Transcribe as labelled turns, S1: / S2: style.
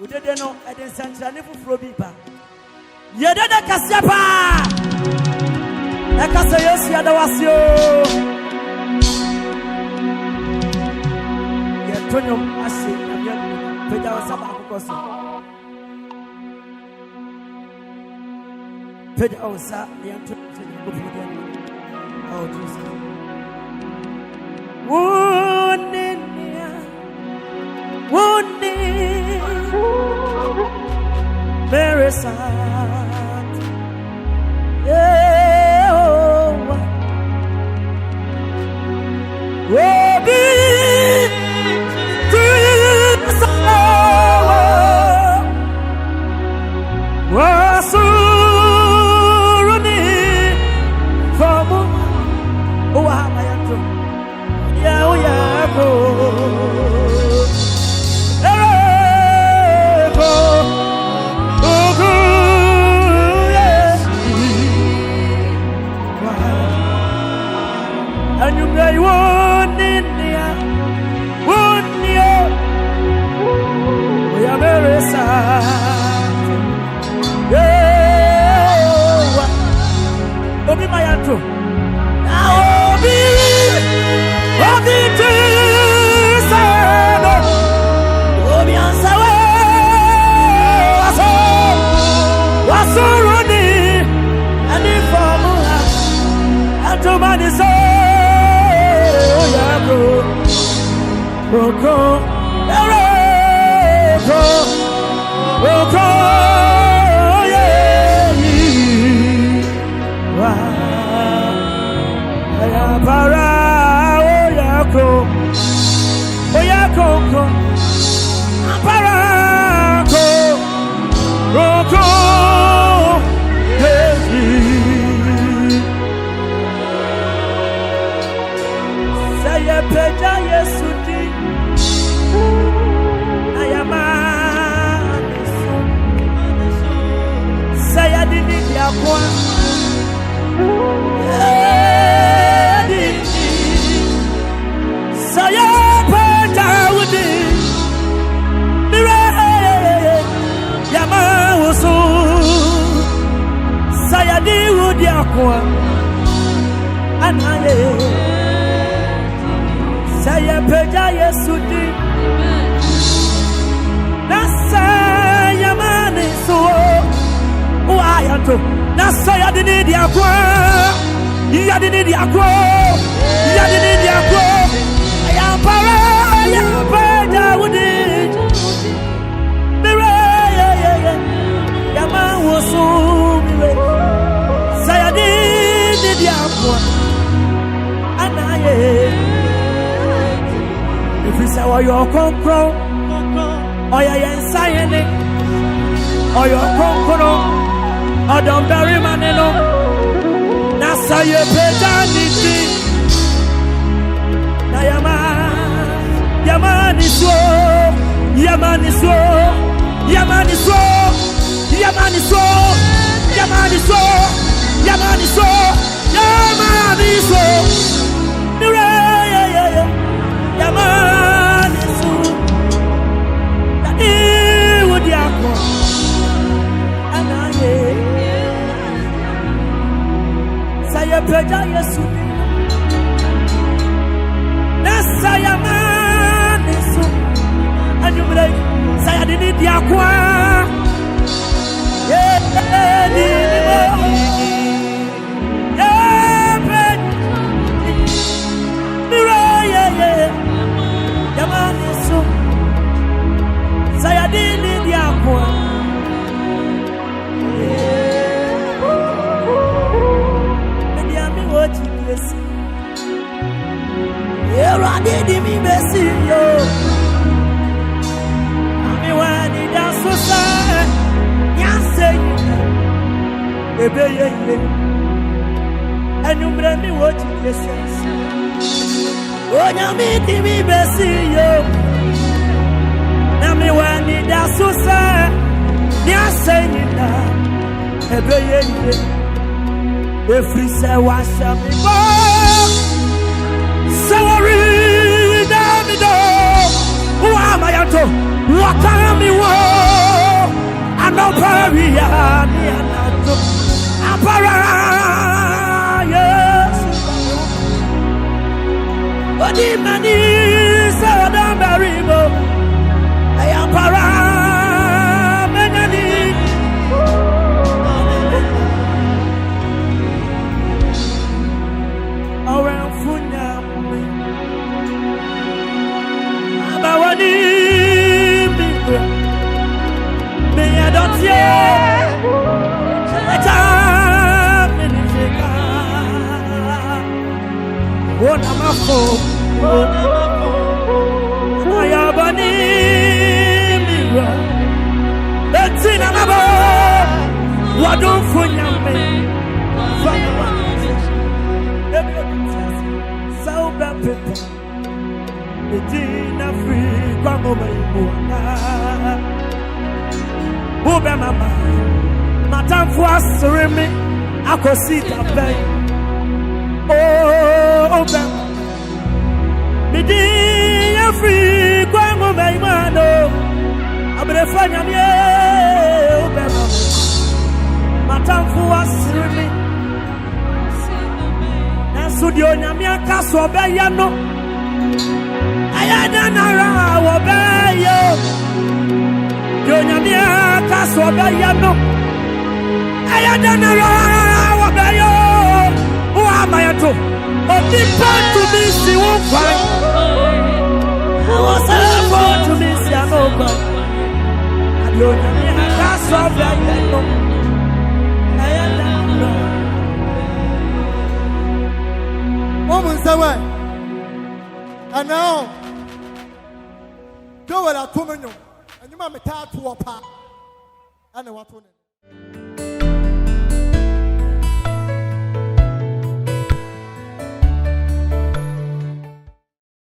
S1: We didn't know at the central level for Biba. You did a Cassiapa. I can say yes, you was you. Tonyo ase na peda wasaba akokoso peda osa yanto ko peda oh Jesus woni Beresat Obi Mayanto. Obi Tisano. Obi Ansawe. Wasuruni. And if Formula. And to man is Roko. Roko. Para oyako para roko saya peja Yesudi ayamani saya dini yakwa saya pejawudi mire yamausu saya diwudi akwa anaye saya peja Yesudi nasa yamani suo uayanto nasa ya dini akwa ya dini akwa ya dini akwa para ya peda wudi mire ya mawusu mire sayadi di diakwa anaye ifisa wa yo konkro oya yensayene oyo konkro odon beri maneno na saye peda niti na Yamani so, Yamani so, Yamani so, Yamani so, Yamani so, Yamani so, Yamani so, Yamani so, would yakwa, anaye, saya peja Yesu, nasa Yamani so. Saya dini diakwa saya dini diakwa mediami wochi besi era didi mi besi yo wani da sosa nyanse ebeye enumre mi wochi Jesus onya mi di mi besi yo na mi wani da sosa nyanse ebeye efri se washa mi bo sorry da mi do wa ma yato what time me namafo ayabani miwa etina nabo wadon funyame fana sauba pepa etina free kwa ngoma ibuana ube mama matamfu asirimi akosita pen oh ube midi ya free kwa ngoma imano abrefanya mie ube mama matamfu asirimi Sudio nyamia kaso beya no ayada nara wo beyo yo nyamia kaso beya no ayada nara wo beyo o amayato o depend to me si wo kwa I was about to me si anoba yo nyamia kaso beya no ayada nara
S2: woman sawa anao do wala to menyo anyuma meta to opa ana wato ne